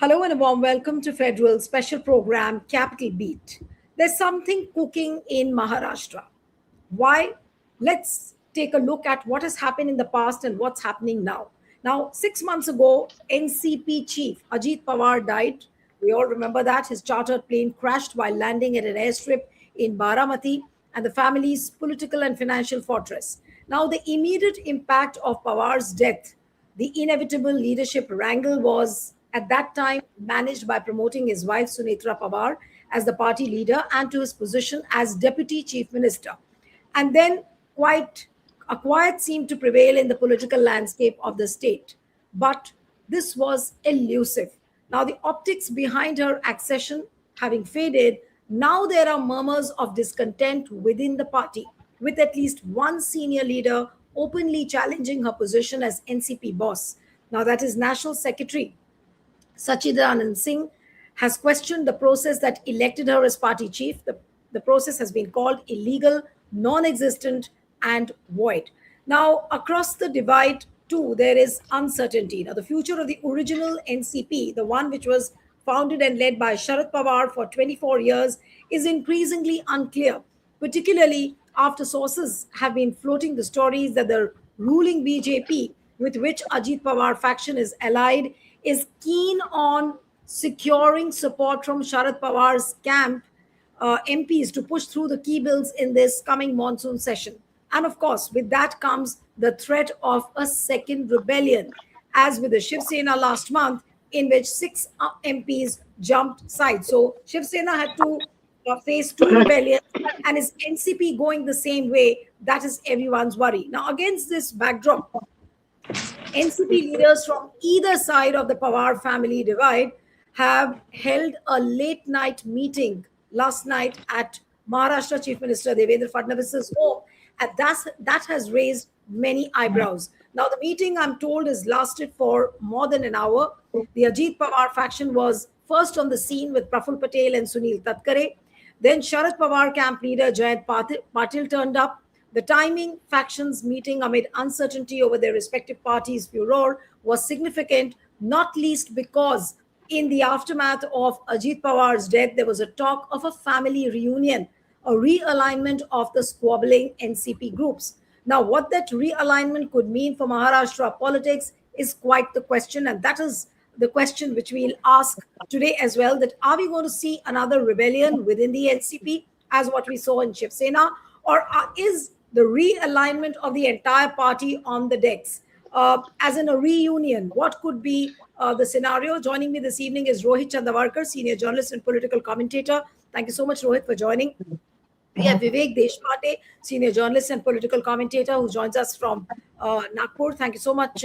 Hello and a warm welcome to Federal special program Capital Beat. There's something cooking in Maharashtra. Why? Let's take a look at what has happened in the past and what's happening now. Now, 6 months ago, NCP chief Ajit Pawar died. We all remember that his chartered plane crashed while landing at an airstrip in Baramati and the family's political and financial fortress. Now, the immediate impact of Pawar's death, the inevitable leadership wrangle was at that time managed by promoting his wife Sunetra Pawar as the party leader and to his position as deputy chief minister. And then a quiet seemed to prevail in the political landscape of the state. But this was elusive. Now, the optics behind her accession having faded, now there are murmurs of discontent within the party, with at least one senior leader openly challenging her position as NCP boss. Now, that is National Secretary Sachidanand Singh has questioned the process that elected her as party chief. The process has been called illegal, non existent, and void. Now, across the divide, too, there is uncertainty. Now, the future of the original NCP, the one which was founded and led by Sharad Pawar for 24 years, is increasingly unclear, particularly after sources have been floating the stories that the ruling BJP, with which Ajit Pawar faction is allied, is keen on securing support from Sharad Pawar's camp MPs to push through the key bills in this coming monsoon session. And of course, with that comes the threat of a second rebellion, as with the Shiv Sena last month, in which six MPs jumped sides. So Shiv Sena had to face two rebellions, and is NCP going the same way? That is everyone's worry. Now, against this backdrop, NCP leaders from either side of the Pawar family divide have held a late night meeting last night at Maharashtra Chief Minister Devendra Fadnavis' home, and that has raised many eyebrows. Now, the meeting, I'm told, has lasted for more than an hour. The Ajit Pawar faction was first on the scene with Praful Patel and Sunil Tatkare. Then Sharad Pawar camp leader Jayant Patil turned up. The timing, factions meeting amid uncertainty over their respective parties' furor was significant, not least because in the aftermath of Ajit Pawar's death, there was a talk of a family reunion, a realignment of the squabbling NCP groups. Now, what that realignment could mean for Maharashtra politics is quite the question, and that is the question which we'll ask today as well, that are we going to see another rebellion within the NCP as what we saw in Shiv Sena, or is the realignment of the entire party on the decks? As in a reunion, what could be the scenario? Joining me this evening is Rohit Chandawarkar, senior journalist and political commentator. Thank you so much, Rohit, for joining. We have Vivek Deshpande, senior journalist and political commentator, who joins us from Nagpur. Thank you so much,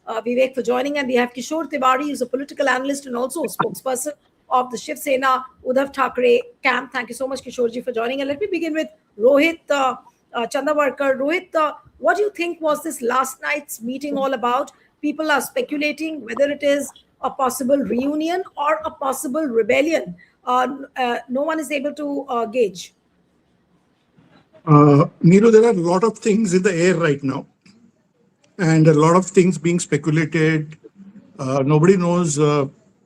Vivek, for joining. And we have Kishore Tiwari, who's a political analyst and also a spokesperson of the Shiv Sena Uddhav Thackeray camp. Thank you so much, Kishore-ji, for joining. And let me begin with Rohit Chandawarkar. Rohit, what do you think was this last night's meeting all about? People are speculating whether it is a possible reunion or a possible rebellion. No one is able to gauge. Neeru, there are a lot of things in the air right now, and a lot of things being speculated. Nobody knows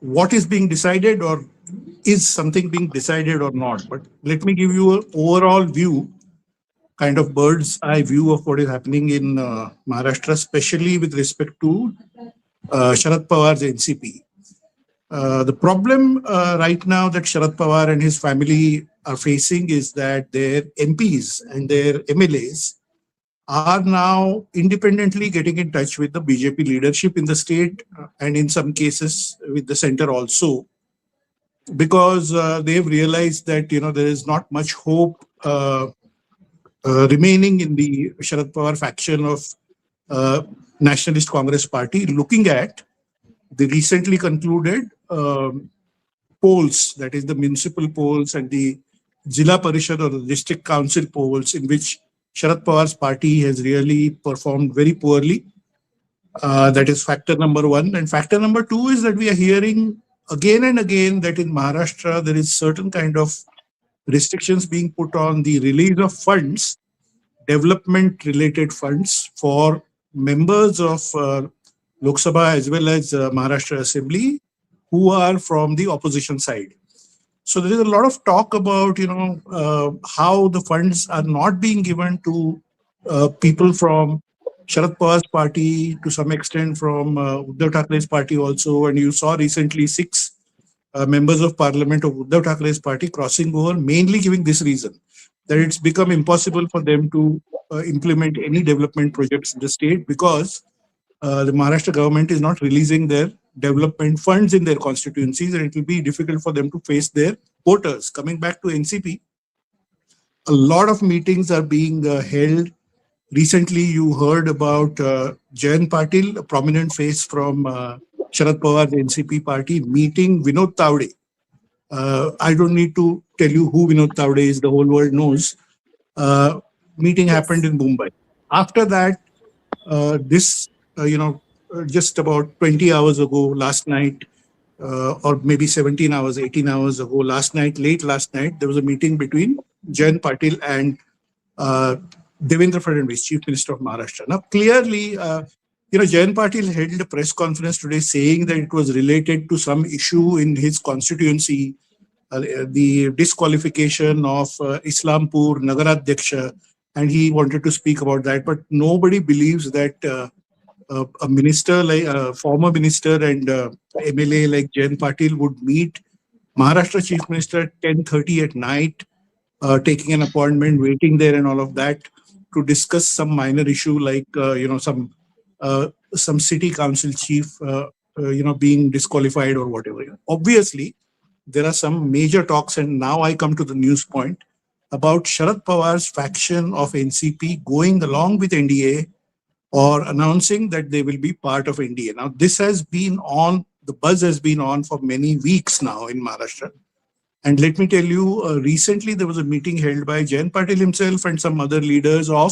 what is being decided, or is something being decided or not. But let me give you an overall view, kind of bird's eye view of what is happening in Maharashtra, especially with respect to Sharad Pawar's NCP. The problem right now that Sharad Pawar and his family are facing is that their MPs and their MLAs are now independently getting in touch with the BJP leadership in the state, and in some cases with the center also, because they've realized that there is not much hope remaining in the Sharad Pawar faction of Nationalist Congress Party, looking at the recently concluded polls, that is the municipal polls and the Zilla Parishad or the district council polls, in which Sharad Pawar's party has really performed very poorly. That is factor number one. And factor number two is that we are hearing again and again that in Maharashtra there is certain kind of restrictions being put on the release of funds, development related funds for members of Lok Sabha as well as Maharashtra Assembly who are from the opposition side. So there is a lot of talk about, how the funds are not being given to people from Sharad Pawar's party, to some extent from Uddhav Thackeray's party also. And you saw recently six members of parliament of Uddhav Thackeray's party crossing over, mainly giving this reason, that it's become impossible for them to implement any development projects in the state because the Maharashtra government is not releasing their development funds in their constituencies, and it will be difficult for them to face their voters. Coming back to NCP, a lot of meetings are being held. Recently, you heard about Jayant Patil, a prominent face from Sharad Pawar's NCP party, meeting Vinod Tawde. I don't need to tell you who Vinod Tawde is, the whole world knows. Meeting happened Yes. in Mumbai. After that, this, just about 20 hours ago, last night, or maybe 17 hours, 18 hours ago, last night, late last night, there was a meeting between Jayant Patil and uh, Devendra Fadnavis, Chief Minister of Maharashtra. Now, clearly, Jayant Patil held a press conference today saying that it was related to some issue in his constituency, the disqualification of Islampur Nagaradhyaksha, and he wanted to speak about that. But nobody believes that a minister, like a former minister and MLA like Jayant Patil, would meet Maharashtra Chief Minister at 10:30 at night, taking an appointment, waiting there, and all of that to discuss some minor issue like some city council chief being disqualified or whatever. Obviously, there are some major talks, and now I come to the news point about Sharad Pawar's faction of NCP going along with NDA or announcing that they will be part of NDA. Now, this has been on, the buzz has been on for many weeks now in Maharashtra. And let me tell you, recently there was a meeting held by Jayant Patil himself and some other leaders of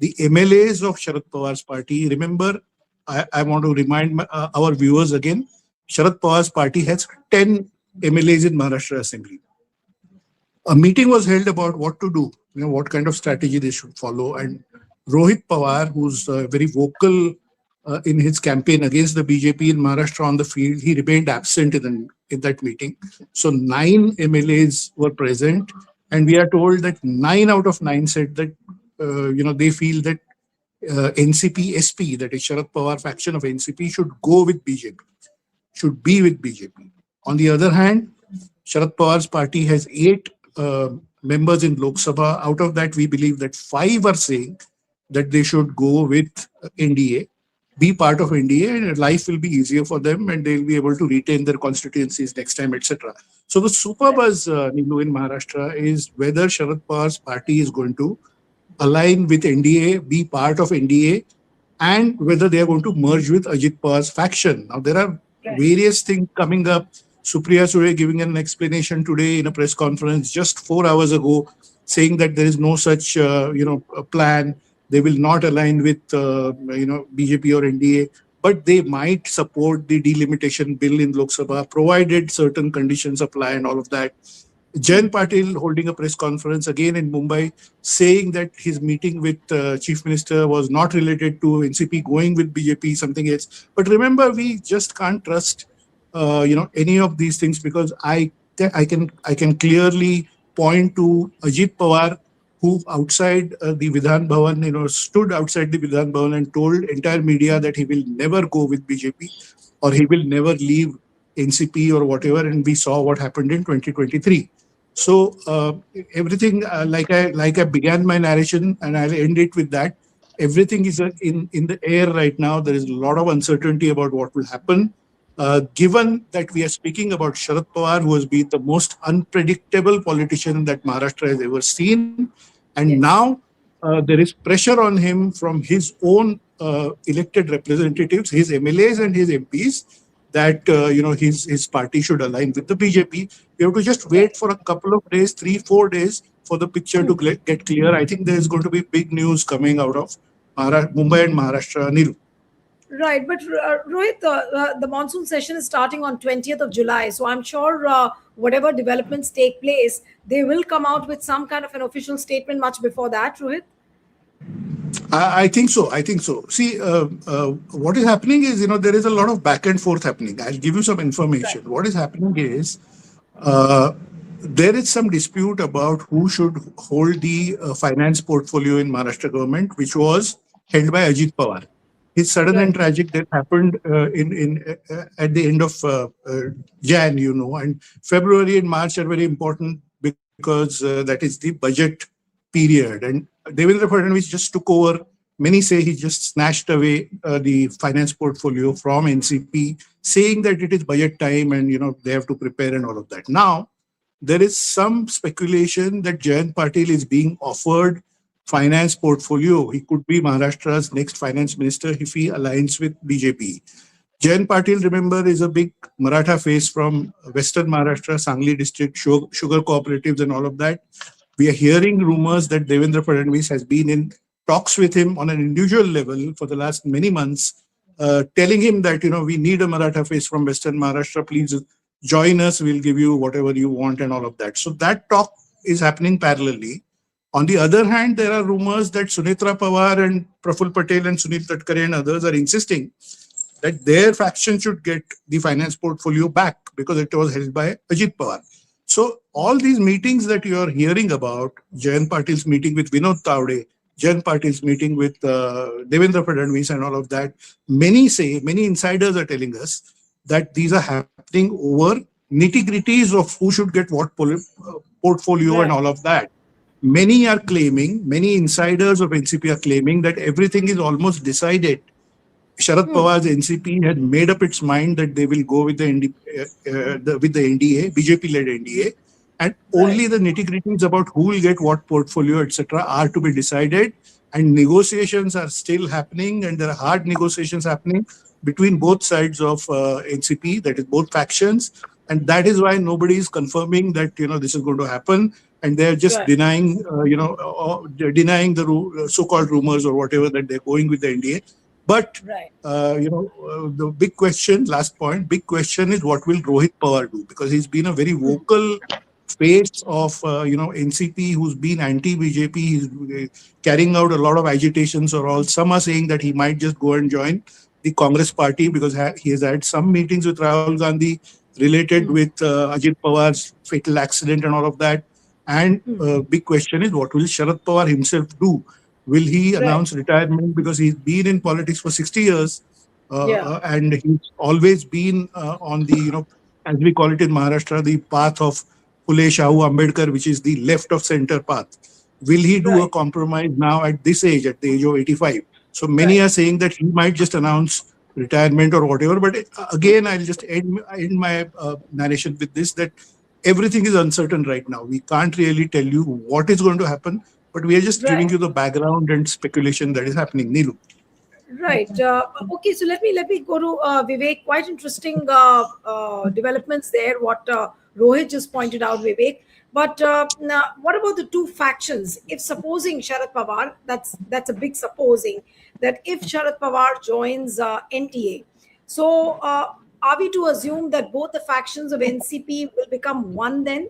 the MLAs of Sharad Pawar's party. Remember, I want to remind our viewers again, Sharad Pawar's party has 10 MLAs in Maharashtra Assembly. A meeting was held about what to do, what kind of strategy they should follow. And Rohit Pawar, who's very vocal in his campaign against the BJP in Maharashtra on the field, he remained absent in that meeting. So 9 MLAs were present, and we are told that 9 out of 9 said that they feel that NCP SP, that is Sharad Pawar faction of NCP, should go with BJP, should be with BJP. On the other hand, Sharad Pawar's party has 8 members in Lok Sabha. Out of that, we believe that 5 are saying that they should go with NDA, be part of NDA, and life will be easier for them, and they'll be able to retain their constituencies next time, etc. So the super buzz, Nilu, in Maharashtra is whether Sharad Pawar's party is going to align with NDA, be part of NDA, and whether they are going to merge with Ajit Pawar's faction. Now, there are various things coming up. Supriya Sule giving an explanation today in a press conference just 4 hours ago, saying that there is no such, a plan. They will not align with, BJP or NDA, but they might support the delimitation bill in Lok Sabha, provided certain conditions apply and all of that. Jayant Patil holding a press conference again in Mumbai, saying that his meeting with Chief Minister was not related to NCP going with BJP, something else. But remember, we just can't trust, any of these things, because I can clearly point to Ajit Pawar, who outside the Vidhan Bhavan, stood outside the Vidhan Bhavan and told entire media that he will never go with BJP or he will never leave NCP or whatever. And we saw what happened in 2023. So everything, like I began my narration, and I'll end it with that. Everything is in the air right now. There is a lot of uncertainty about what will happen. Given that we are speaking about Sharad Pawar, who has been the most unpredictable politician that Maharashtra has ever seen, and Yes. now there is pressure on him from his own elected representatives, his MLAs and his MPs, that his party should align with the BJP. We have to just wait for a couple of days, 3-4 days, for the picture to get clear. I think there is going to be big news coming out of Mumbai and Maharashtra. Niru. Right, but Rohit, the monsoon session is starting on 20th of July, so I'm sure whatever developments take place, they will come out with some kind of an official statement much before that, Rohit. I think so. I think so. See, what is happening is, there is a lot of back and forth happening. I'll give you some Right. information. What is happening is, uh, there is some dispute about who should hold the finance portfolio in Maharashtra government, which was held by Ajit Pawar. His sudden and Right. tragic death happened at the end of Jan, and February and March are very important because that is the budget period. And Devendra Fadnavis just took over. Many say he just snatched away the finance portfolio from NCP, saying that it is budget time and they have to prepare and all of that. Now there is some speculation that Jayant Patil is being offered finance portfolio. He could be Maharashtra's next finance minister if he aligns with BJP. Jayant Patil, remember, is a big Maratha face from Western Maharashtra, Sangli district, sugar cooperatives and all of that. We are hearing rumors that Devendra Fadnavis has been in talks with him on an individual level for the last many months, telling him that, we need a Maratha face from Western Maharashtra. Please join us. We'll give you whatever you want and all of that. So that talk is happening parallelly. On the other hand, there are rumors that Sunitra Pawar and Praful Patel and Sunil Tatkare and others are insisting that their faction should get the finance portfolio back because it was held by Ajit Pawar. So all these meetings that you are hearing about, Jayant Patil's meeting with Vinod Tavde, Jayant Patil's meeting with Devendra Fadnavis and all of that, many insiders are telling us that these are happening over nitty-gritties of who should get what portfolio and Right. all of that. Many insiders of NCP are claiming that everything is almost decided. Sharad Hmm. Pawar's NCP had made up its mind that they will go with the NDA, BJP-led NDA, and Right. only the nitty-gritties about who will get what portfolio, etc., are to be decided. And negotiations are still happening, and there are hard negotiations happening between both sides of NCP, that is both factions, and that is why nobody is confirming that this is going to happen, and they are just Right. denying, they're denying the so-called rumors or whatever that they're going with the NDA. But Right. the big question, last point, big question is what will Rohit Pawar do? Because he's been a very vocal face of NCP, who's been anti-BJP. He's carrying out a lot of agitations or all. Some are saying that he might just go and join the Congress party because he has had some meetings with Rahul Gandhi related Hmm. with Ajit Pawar's fatal accident and all of that. And Hmm. big question is what will Sharad Pawar himself do? Will he Right. announce retirement because he's been in politics for 60 years Yeah. and he's always been on the, as we call it in Maharashtra, the path of Phule Shahu Ambedkar, which is the left of center path. Will he do a Right. compromise now at this age, at the age of 85? So many Right. are saying that he might just announce retirement or whatever. But again, I'll just end my narration with this, that everything is uncertain right now. We can't really tell you what is going to happen, but we are just giving Right. you the background and speculation that is happening. Nilu. Right. Okay. So let me go to Vivek. Quite interesting developments there. What Rohit just pointed out, Vivek. But now, what about the two factions? If supposing Sharad Pawar, that's a big supposing that if Sharad Pawar joins NTA, so are we to assume that both the factions of NCP will become one then?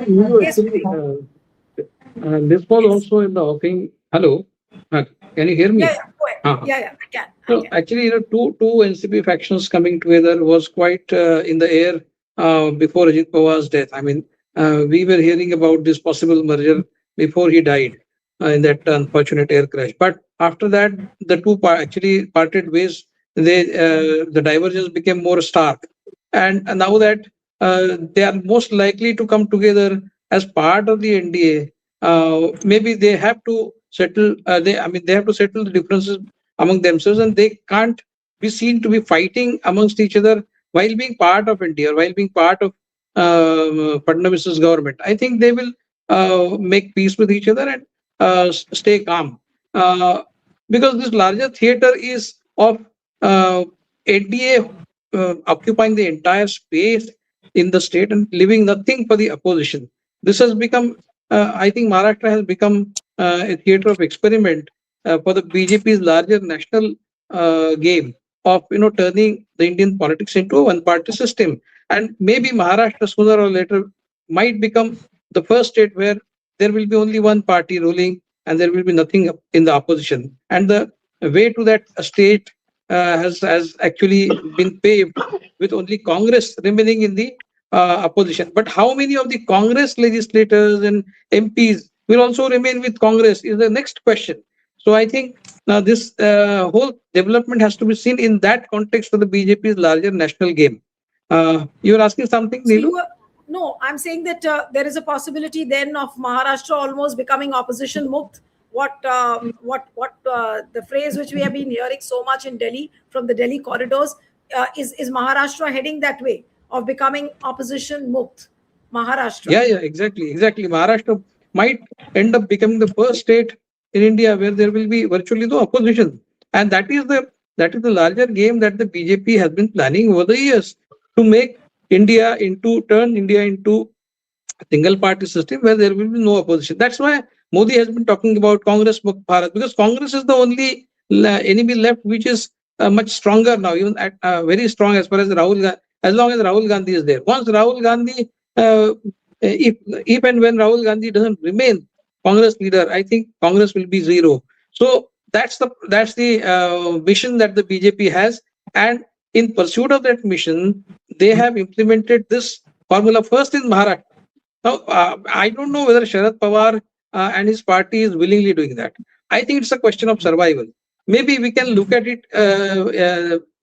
No, Yes, actually, Vivek. this was Yes. also in the offing. Hello, can you hear Yeah. me? Yeah. Go ahead. Uh-huh. Yeah. Yeah. I can. I So can. actually, two NCP factions coming together was quite in the air before Ajit Pawar's death. I mean, we were hearing about this possible merger before he died in that unfortunate air crash. But after that, the actually parted ways. The divergence became more stark, and now that they are most likely to come together as part of the NDA, maybe they have to settle. They have to settle the differences among themselves, and they can't be seen to be fighting amongst each other while being part of India, while being part of Fadnavis's government. I think they will make peace with each other and stay calm, because this larger theater is of NDA occupying the entire space in the state and leaving nothing for the opposition. This has become, I think, Maharashtra has become a theater of experiment for the BJP's larger national game of turning the Indian politics into a one-party system. And maybe Maharashtra sooner or later might become the first state where there will be only one party ruling and there will be nothing in the opposition. And the way to that state has actually been paved with only Congress remaining in the opposition. But how many of the Congress legislators and MPs will also remain with Congress is the next question. So I think now this whole development has to be seen in that context of the BJP's larger national game. You are asking something, So Neelu? no, I'm saying that there is a possibility then of Maharashtra almost becoming opposition mukt. What the phrase which we have been hearing so much in Delhi from the Delhi corridors, is Maharashtra heading that way of becoming opposition mukt? Maharashtra. Yeah, exactly. Maharashtra might end up becoming the first state in India where there will be virtually no opposition, and that is the larger game that the BJP has been planning over the years to make turn India into a single party system where there will be no opposition. That's why Modi has been talking about Congress Mukh Bharat, because Congress is the only enemy left which is much stronger now, even very strong as far as as long as Rahul Gandhi is there. Once Rahul Gandhi, uh, if and when Rahul Gandhi doesn't remain Congress leader, I think Congress will be zero. So that's the mission that the BJP has, and in pursuit of that mission, they have implemented this formula first in Maharashtra. Now, I don't know whether Sharad Pawar and his party is willingly doing that. I think it's a question of survival. Maybe we can look at it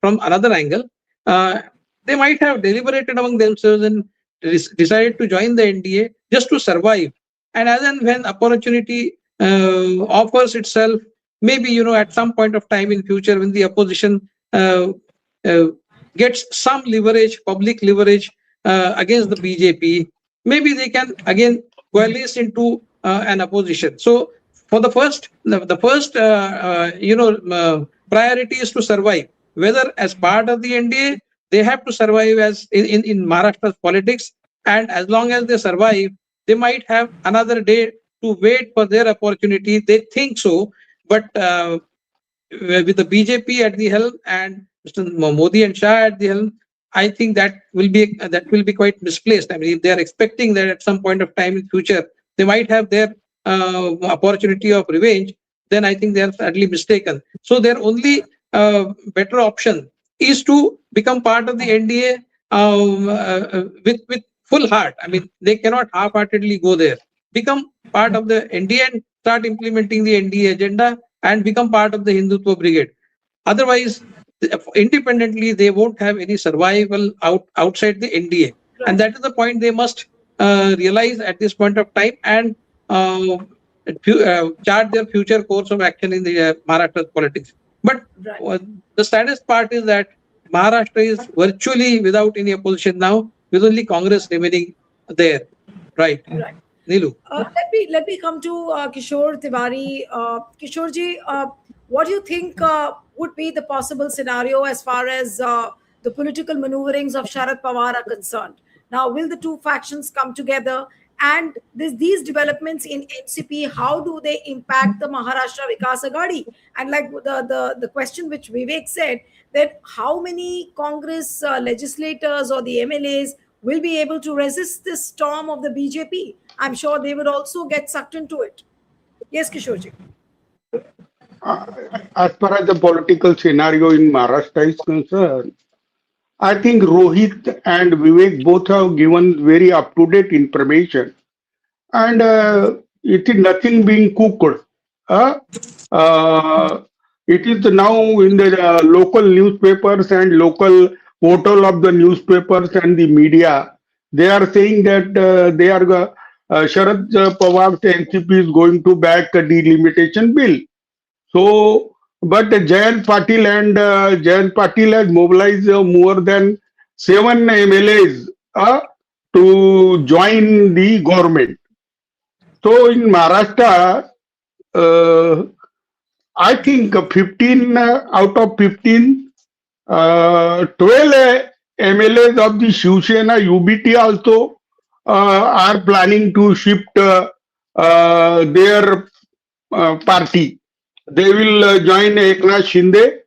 from another angle. Uh, they might have deliberated among themselves and decided to join the NDA just to survive. And as and when opportunity offers itself, maybe at some point of time in future when the opposition uh, uh, gets some leverage, public leverage against the BJP, maybe they can again coalesce into an opposition. So for the first priority is to survive. Whether as part of the NDA, they have to survive as in Maharashtra's politics, and as long as they survive, they might have another day to wait for their opportunity. They think so, but with the BJP at the helm and Mr. Modi and Shah at the helm, I think that will be quite misplaced. I mean, if they are expecting that at some point of time in future they might have their opportunity of revenge, then I think they are sadly mistaken. So their only better option is to become part of the NDA with full heart. I mean, they cannot half-heartedly go there. Become part of the NDA and start implementing the NDA agenda and become part of the Hindutva brigade. Otherwise, independently, they won't have any survival outside the NDA. And that is the point they must realize at this point of time, and chart their future course of action in the Maharashtra politics. But Right. the saddest part is that Maharashtra is virtually without any opposition now, with only Congress remaining there. Right, Right. Neelu? Let me come to Kishore Tiwari. Kishore what do you think would be the possible scenario as far as the political maneuverings of Sharad Pawar are concerned? Now, will the two factions come together? And these developments in NCP, how do they impact the Maharashtra Vikas Aghadi? And like the question which Vivek said, that how many Congress legislators or the MLAs will be able to resist this storm of the BJP? I'm sure they would also get sucked into it. Yes, Kishore. Uh, as far as the political scenario in Maharashtra is concerned, I think Rohit and Vivek both have given very up-to-date information, and it is nothing being cooked. Uh, uh, it is now in the local newspapers and local portal of the newspapers and the media. They are saying that Sharad Pawar's NCP is going to back a delimitation bill. So, but Jayant Patil has mobilized more than 7 MLAs to join the government. So in Maharashtra, uh, I think 15 out of 15, 12 MLAs of the Shiv Sena UBT also are planning to shift their party. They will join Eknath Shinde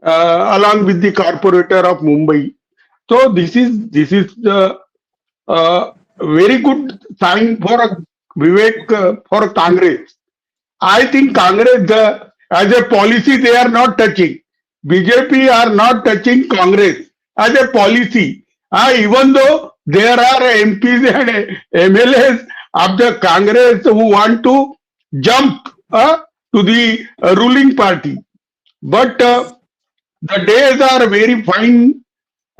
along with the corporator of Mumbai. So this is the very good sign for Vivek for Congress. I think Congress, as a policy, they are not touching. BJP are not touching Congress as a policy. Even though there are MPs and MLAs of the Congress who want to jump to the ruling party. But the days are very fine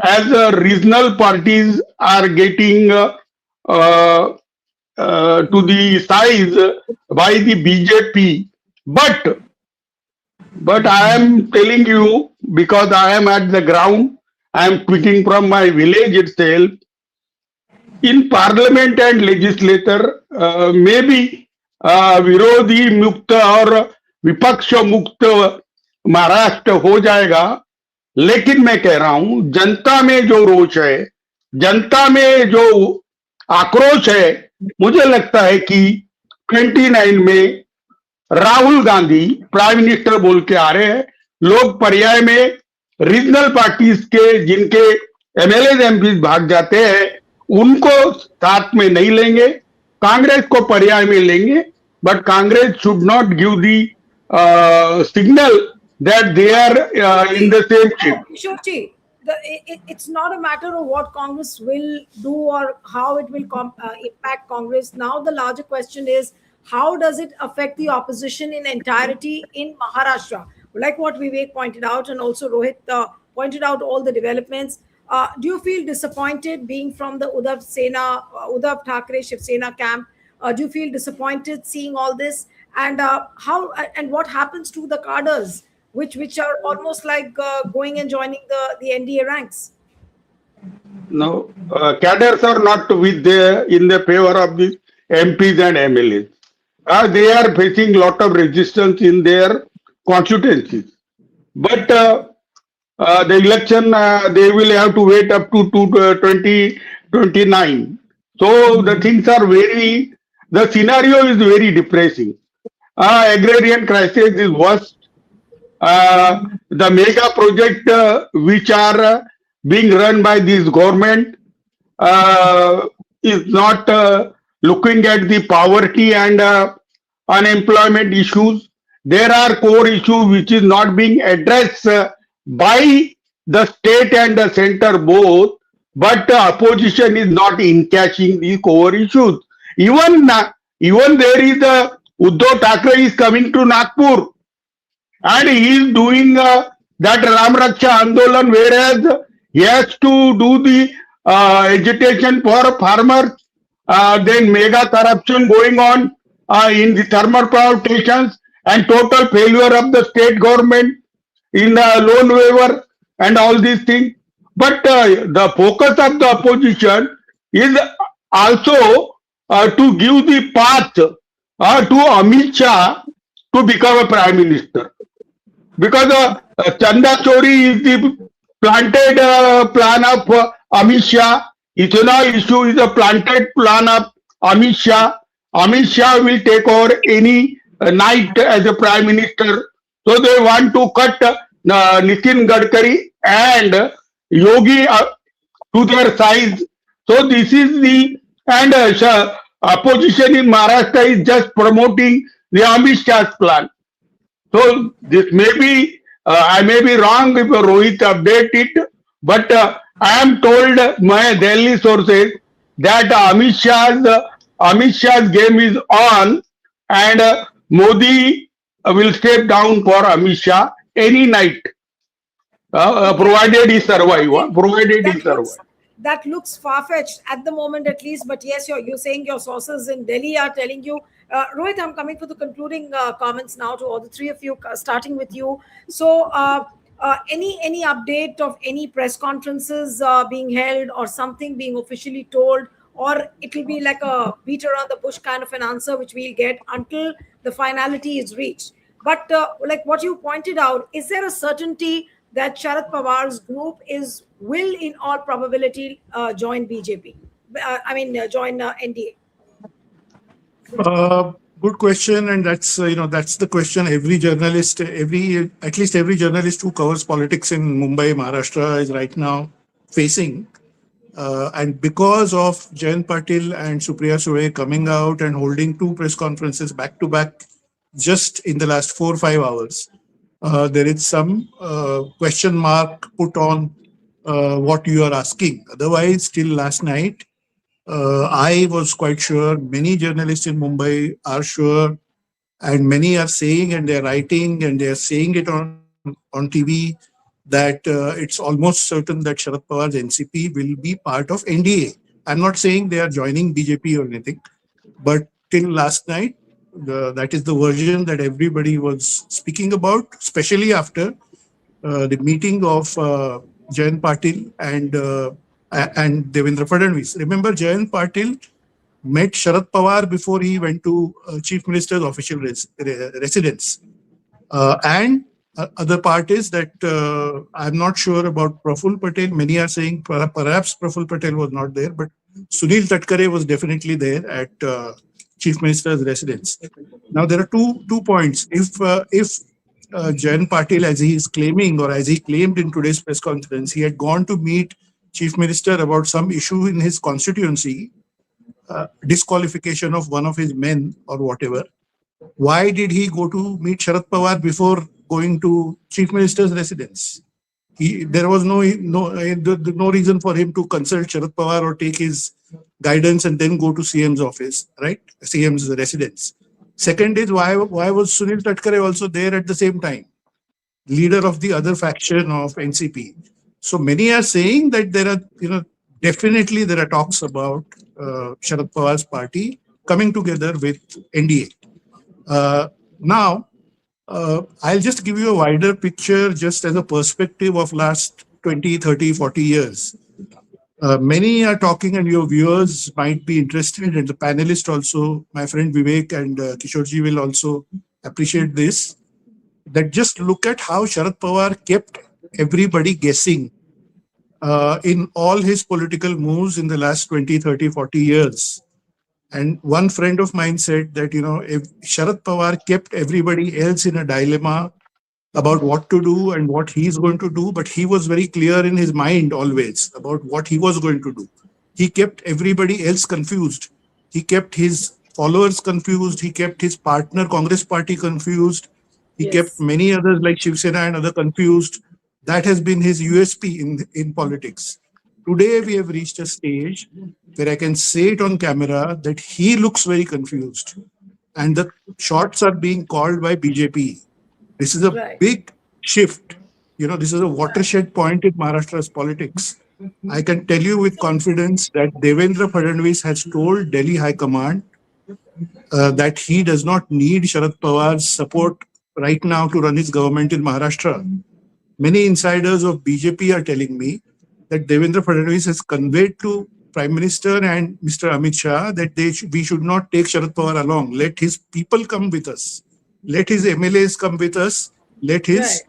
as regional parties are getting uh, to the size by the BJP. But I am telling you, because I am at the ground, I am speaking from my village itself. In parliament and legislature, maybe विरोधी मुक्त और विपक्ष मुक्त महाराष्ट्र हो जाएगा, लेकिन मैं कह रहा हूं जनता में जो रोष है, जनता में जो आक्रोश है, मुझे लगता है कि 29 में राहुल गांधी प्राइम मिनिस्टर बोल के आ रहे हैं, लोग पर्याय में रीजनल पार्टीज के जिनके एमएलए एमपी भाग जाते हैं उनको साथ में नहीं लेंगे, कांग्रेस को पर्याय में लेंगे, but Congress should not give the signal that they are in the same ship. Kishore, it's not a matter of what Congress will do or how it will impact Congress. Now the larger question is, how does it affect the opposition in entirety in Maharashtra? Like what Vivek pointed out, and also Rohit pointed out all the developments. Do you feel disappointed being from the Uddhav Thackeray Shiv Sena camp? Do you feel disappointed seeing all this? And how and what happens to the cadres, which are almost like going and joining the NDA ranks? No, cadres are not in the favor of the MPs and MLAs. They are facing lot of resistance in their constituencies. But the election, they will have to wait up to 2029. So the things are the scenario is very depressing. Agrarian crisis is worst. The mega project which are being run by this government is not looking at the poverty and unemployment issues. There are core issues which is not being addressed by the state and the center both, but the opposition is not encashing these core issues. Even there is Uddhav Thackeray is coming to Nagpur and he is doing that Ram Raksha Andolan, whereas he has to do the agitation for farmers, then mega corruption going on in the thermal power stations and total failure of the state government in the loan waiver and all these things. But the focus of the opposition is also to give the path to Amit Shah to become a prime minister. Because Chanda Chori is the planted plan of Amit Shah. Ethanol issue is a planted plan of Amit Shah. Amit Shah will take over any night as a prime minister. So they want to cut Nitin Gadkari and Yogi to their size. So this is and opposition in Maharashtra is just promoting the Amit Shah's plan. So this may be, I may be wrong if Rohit update it, but I am told my Delhi sources that Amit Shah's game is on and Modi will step down for Amit Shah any night, provided he survive. That looks far-fetched at the moment, at least. But yes, you're saying your sources in Delhi are telling you. Rohit, I'm coming for the concluding comments now to all the three of you, starting with you. So, any update of any press conferences being held or something being officially told, or it will be like a beat around the bush kind of an answer, which we'll get until the finality is reached. But like what you pointed out, is there a certainty that Sharad Pawar's group will in all probability join BJP? Join NDA? Good question, and that's that's the question every journalist, at least every journalist who covers politics in Mumbai, Maharashtra is right now facing. And because of Jayant Patil and Supriya Sule coming out and holding two press conferences back to back just in the last 4 or 5 hours, there is some question mark put on what you are asking. Otherwise, till last night, I was quite sure, many journalists in Mumbai are sure, and many are saying and they're writing and they're saying it on TV that it's almost certain that Sharad Pawar's NCP will be part of NDA. I'm not saying they are joining BJP or anything, but till last night, that is the version that everybody was speaking about, especially after the meeting of Jayant Patil and Devendra Fadnavis. Remember, Jayant Patil met Sharad Pawar before he went to Chief Minister's official residence. And other part is that I'm not sure about Praful Patel. Many are saying perhaps Praful Patel was not there, but Sunil Tatkare was definitely there at Chief Minister's residence. Now there are two points. If Jayant Patil, as he is claiming or as he claimed in today's press conference, he had gone to meet Chief Minister about some issue in his constituency, disqualification of one of his men or whatever. Why did he go to meet Sharad Pawar before going to Chief Minister's residence? There was no reason for him to consult Sharad Pawar or take his guidance and then go to CM's office, right? CM's residence. Second is, why was Sunil Tatkare also there at the same time? Leader of the other faction of NCP. So many are saying that there are, definitely there are talks about Sharad Pawar's party coming together with NDA. Now, I'll just give you a wider picture just as a perspective of last 20, 30, 40 years. Many are talking and your viewers might be interested, and the panelists also, my friend Vivek and Kishore will also appreciate this, that just look at how Sharad Pawar kept everybody guessing in all his political moves in the last 20, 30, 40 years. And one friend of mine said that, if Sharad Pawar kept everybody else in a dilemma about what to do and what he's going to do, but he was very clear in his mind always about what he was going to do. He kept everybody else confused. He kept his followers confused. He kept his partner Congress party confused. He kept many others like Shiv Sena and other confused. That has been his USP in politics. Today, we have reached a stage where I can say it on camera that he looks very confused. And the shots are being called by BJP. This is a big shift. This is a watershed point in Maharashtra's politics. I can tell you with confidence that Devendra Fadnavis has told Delhi High Command that he does not need Sharad Pawar's support right now to run his government in Maharashtra. Many insiders of BJP are telling me that Devendra Fadnavis has conveyed to Prime Minister and Mr. Amit Shah that we should not take Sharad Pawar along. Let his people come with us. Let his MLAs come with us. Let his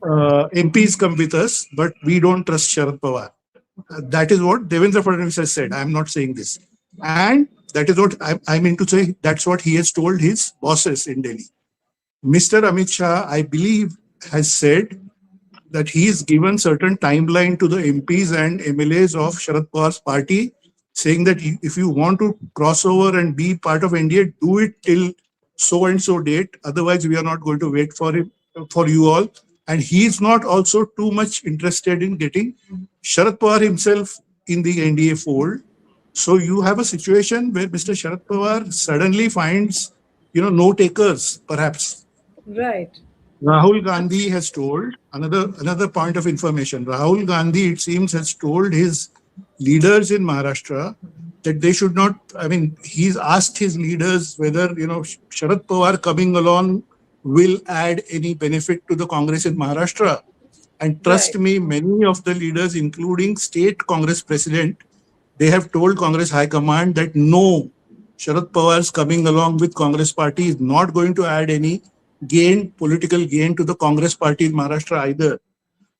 MPs come with us. But we don't trust Sharad Pawar. That is what Devendra Fadnavis has said. I am not saying this. And that is what I mean to say. That's what he has told his bosses in Delhi. Mr. Amit Shah, I believe, has said that he is given certain timeline to the MPs and MLAs of Sharad Pawar's party, saying that if you want to cross over and be part of NDA, do it till so and so date. Otherwise, we are not going to wait for you all. And he is not also too much interested in getting Sharad Pawar himself in the NDA fold. So you have a situation where Mr. Sharad Pawar suddenly finds, no takers, perhaps. Right. Rahul Gandhi has told, another point of information, Rahul Gandhi, it seems, has told his leaders in Maharashtra that they should not, he's asked his leaders whether, Sharad Pawar coming along will add any benefit to the Congress in Maharashtra. And trust me, many of the leaders, including state Congress president, they have told Congress High Command that no, Sharad Pawar's coming along with Congress party is not going to add any political gain to the Congress party in Maharashtra either.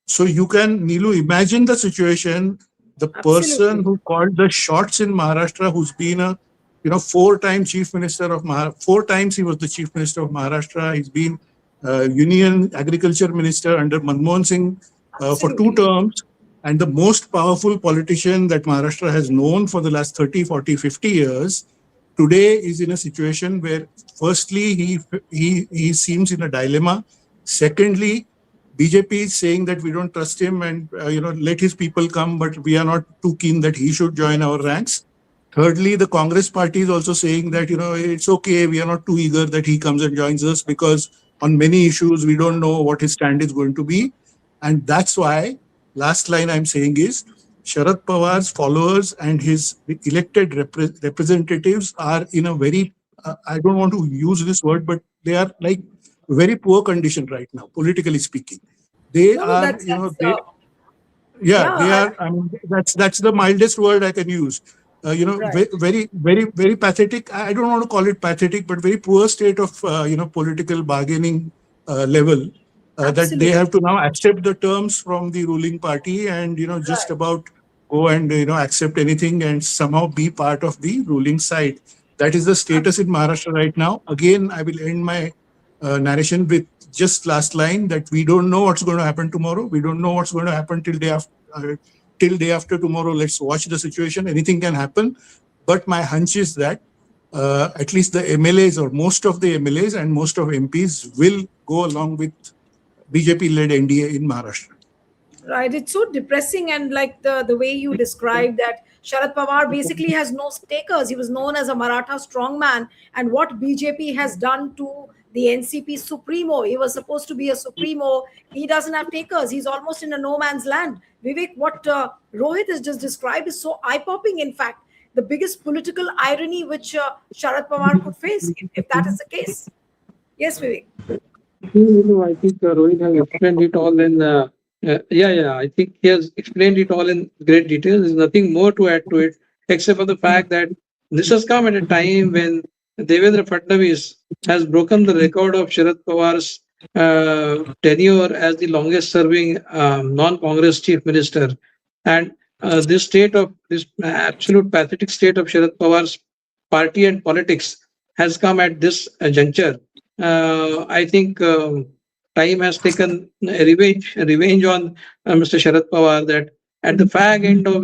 So you can, Neelu, imagine the situation, the person who called the shots in Maharashtra, who's been a, 4-time Chief Minister of Maharashtra, 4 times he was the Chief Minister of Maharashtra. He's been Union Agriculture Minister under Manmohan Singh for 2 terms, and the most powerful politician that Maharashtra has known for the last 30, 40, 50 years. today is in a situation where, firstly, he seems in a dilemma. Secondly, BJP is saying that we don't trust him and let his people come, but we are not too keen that he should join our ranks. Thirdly, the Congress party is also saying that it's okay, we are not too eager that he comes and joins us, because on many issues we don't know what his stand is going to be. And that's why, last line I'm saying is, Sharad Pawar's followers and his elected representatives are in a very, I don't want to use this word, but they are like very poor condition right now, politically speaking. They No, are, that's they are. I mean, that's the mildest word I can use. right. Very pathetic. I don't want to call it pathetic, but very poor state of political bargaining level. That they Absolutely. have to now accept the terms from the ruling party and just Right. about go and accept anything and somehow be part of the ruling side. That is the status in Maharashtra right now. Again, I will end my narration with just last line that we don't know what's going to happen tomorrow. We don't know what's going to happen till day after tomorrow. Let's watch the situation. Anything can happen. But my hunch is that at least the MLAs or most of the MLAs and most of MPs will go along with BJP-led NDA in Maharashtra. Right. It's so depressing. And like the way you described that Sharad Pawar basically has no takers. He was known as a Maratha strongman. And what BJP has done to the NCP Supremo, he was supposed to be a Supremo. He doesn't have takers. He's almost in a no man's land. Vivek, what Rohit has just described is so eye-popping. In fact, the biggest political irony which Sharad Pawar could face, if that is the case. Yes, Vivek. I think Rohit has explained it all in. I think he has explained it all in great detail. There's nothing more to add to it, except for the fact that this has come at a time when Devendra Fadnavis has broken the record of Sharad Pawar's tenure as the longest-serving non-Congress chief minister, and this absolute pathetic state of Sharad Pawar's party and politics has come at this juncture. I think time has taken a revenge on Mr. Sharad Pawar, that at the fag end of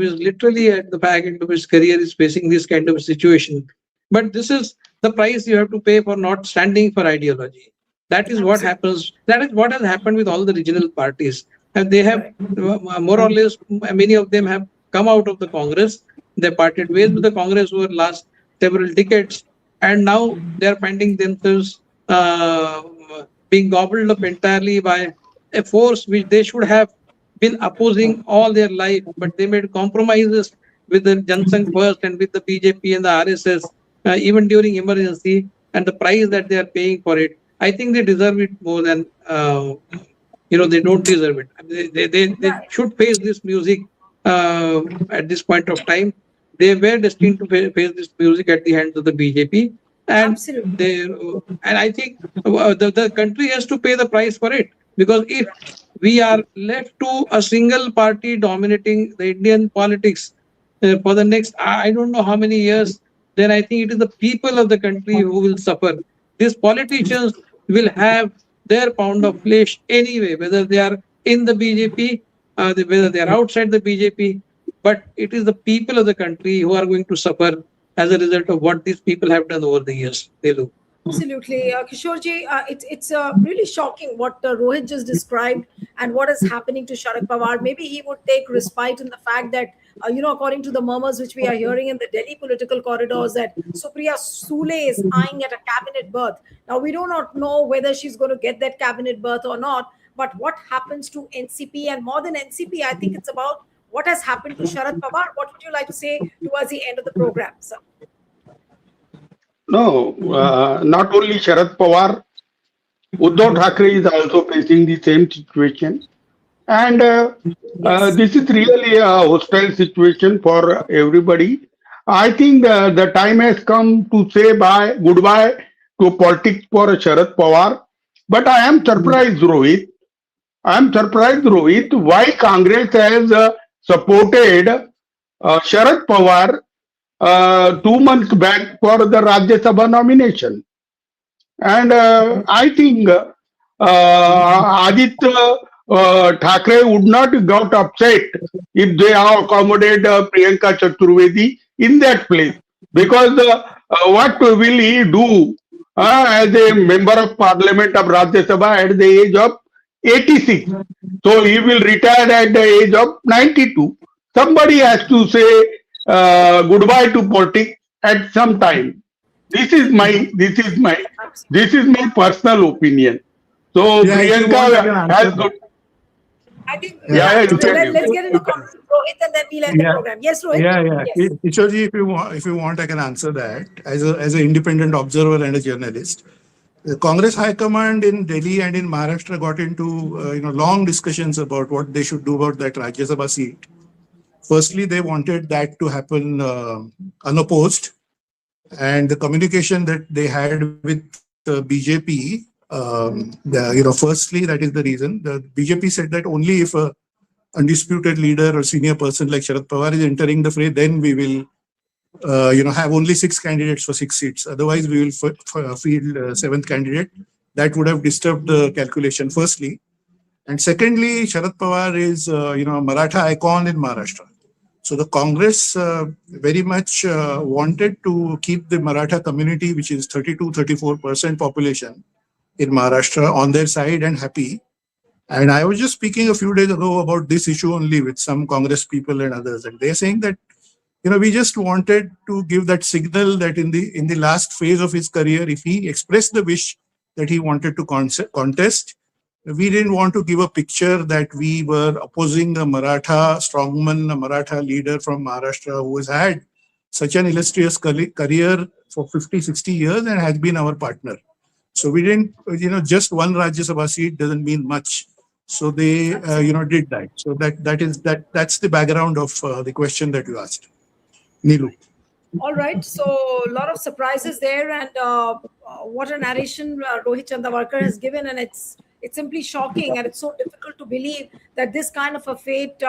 his career is facing this kind of situation. But this is the price you have to pay for not standing for ideology. That is what happens. That is what has happened with all the regional parties. And they have more or less, many of them have come out of the Congress. They parted ways with the Congress over the last several decades. And now they are finding themselves being gobbled up entirely by a force which they should have been opposing all their life, but they made compromises with the Jansangh First and with the BJP and the RSS, even during emergency, and the price that they are paying for it. I think they deserve it more than, they don't deserve it. They should face this music at this point of time. They were destined to face this music at the hands of the BJP. And I think the country has to pay the price for it, because if we are left to a single party dominating the Indian politics for the next I don't know how many years, then I think it is the people of the country who will suffer. These politicians will have their pound of flesh anyway, whether they are in the BJP, whether they are outside the BJP. But it is the people of the country who are going to suffer as a result of what these people have done over the years. Absolutely. Kishore it's really shocking what Rohit just described and what is happening to Sharad Pawar. Maybe he would take respite in the fact that, according to the murmurs which we are hearing in the Delhi political corridors, that Supriya Sule is eyeing at a cabinet berth. Now, we do not know whether she's going to get that cabinet berth or not, but what happens to NCP, and more than NCP, I think it's about what has happened to Sharad Pawar. What would you like to say towards the end of the program, sir? No, not only Sharad Pawar, Uddhav Thackeray is also facing the same situation. And this is really a hostile situation for everybody. I think the time has come to say goodbye to politics for Sharad Pawar. But I am surprised, Rohit. Why Congress has supported Sharad Pawar 2 months back for the Rajya Sabha nomination. And I think Aditya Thackeray would not got upset if they have accommodated Priyanka Chaturvedi in that place, because what will he do as a member of parliament of Rajya Sabha at the age of 86? So he will retire at the age of 92. Somebody has to say goodbye to politics at some time. This is my personal opinion. So Yeah, if you want, I can Priyanka answer has that. good. I think Yeah, you can. let's get into comments from Rohit and then we'll end the Yeah, program. Yes, Rohit? yeah. Yes. Kishoreji, if you want, I can answer that as an independent observer and a journalist. The Congress High Command in Delhi and in Maharashtra got into long discussions about what they should do about that Rajya Sabha seat. Firstly, they wanted that to happen unopposed, and the communication that they had with BJP. Firstly, that is the reason. The BJP said that only if a undisputed leader or senior person like Sharad Pawar is entering the fray, then we will have only 6 candidates for 6 seats. Otherwise, we will field seventh candidate. That would have disturbed the calculation, firstly. And secondly, Sharad Pawar is, a Maratha icon in Maharashtra. So the Congress very much wanted to keep the Maratha community, which is 34% population in Maharashtra, on their side and happy. And I was just speaking a few days ago about this issue only with some Congress people and others, and they're saying that we just wanted to give that signal that in the last phase of his career, if he expressed the wish that he wanted to contest, we didn't want to give a picture that we were opposing a Maratha strongman, a Maratha leader from Maharashtra who has had such an illustrious career for 50, 60 years and has been our partner. So we didn't, just one Rajya Sabha seat doesn't mean much. So they, did that. So that's the background of the question that you asked. Neelu. All right. So a lot of surprises there, and what a narration Rohit Chandawarkar has given, and it's simply shocking, and it's so difficult to believe that this kind of a fate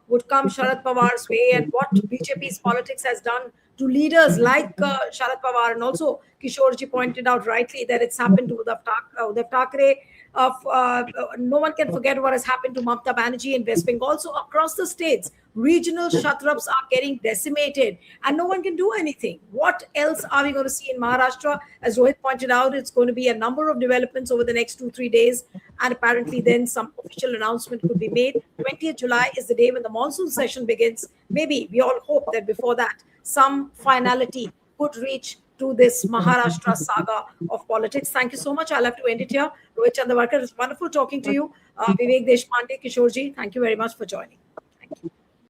would come Sharad Pawar's way, and what BJP's politics has done to leaders like Sharad Pawar, and also Kishoreji pointed out rightly that it's happened to Uddhav Thackeray. No one can forget what has happened to Mamata Banerjee in West Bengal. So across the states, regional shatrabs are getting decimated and no one can do anything. What else are we going to see in Maharashtra? As Rohit pointed out, it's going to be a number of developments over the next 2-3 days. And apparently then some official announcement could be made. 20th July is the day when the monsoon session begins. Maybe we all hope that before that, some finality could reach to this Maharashtra saga of politics. Thank you so much. I'll have to end it here. Rohit Chandawarkar, it's wonderful talking to you. Vivek, Deshpande, Kishoreji, thank you very much for joining. Thank you.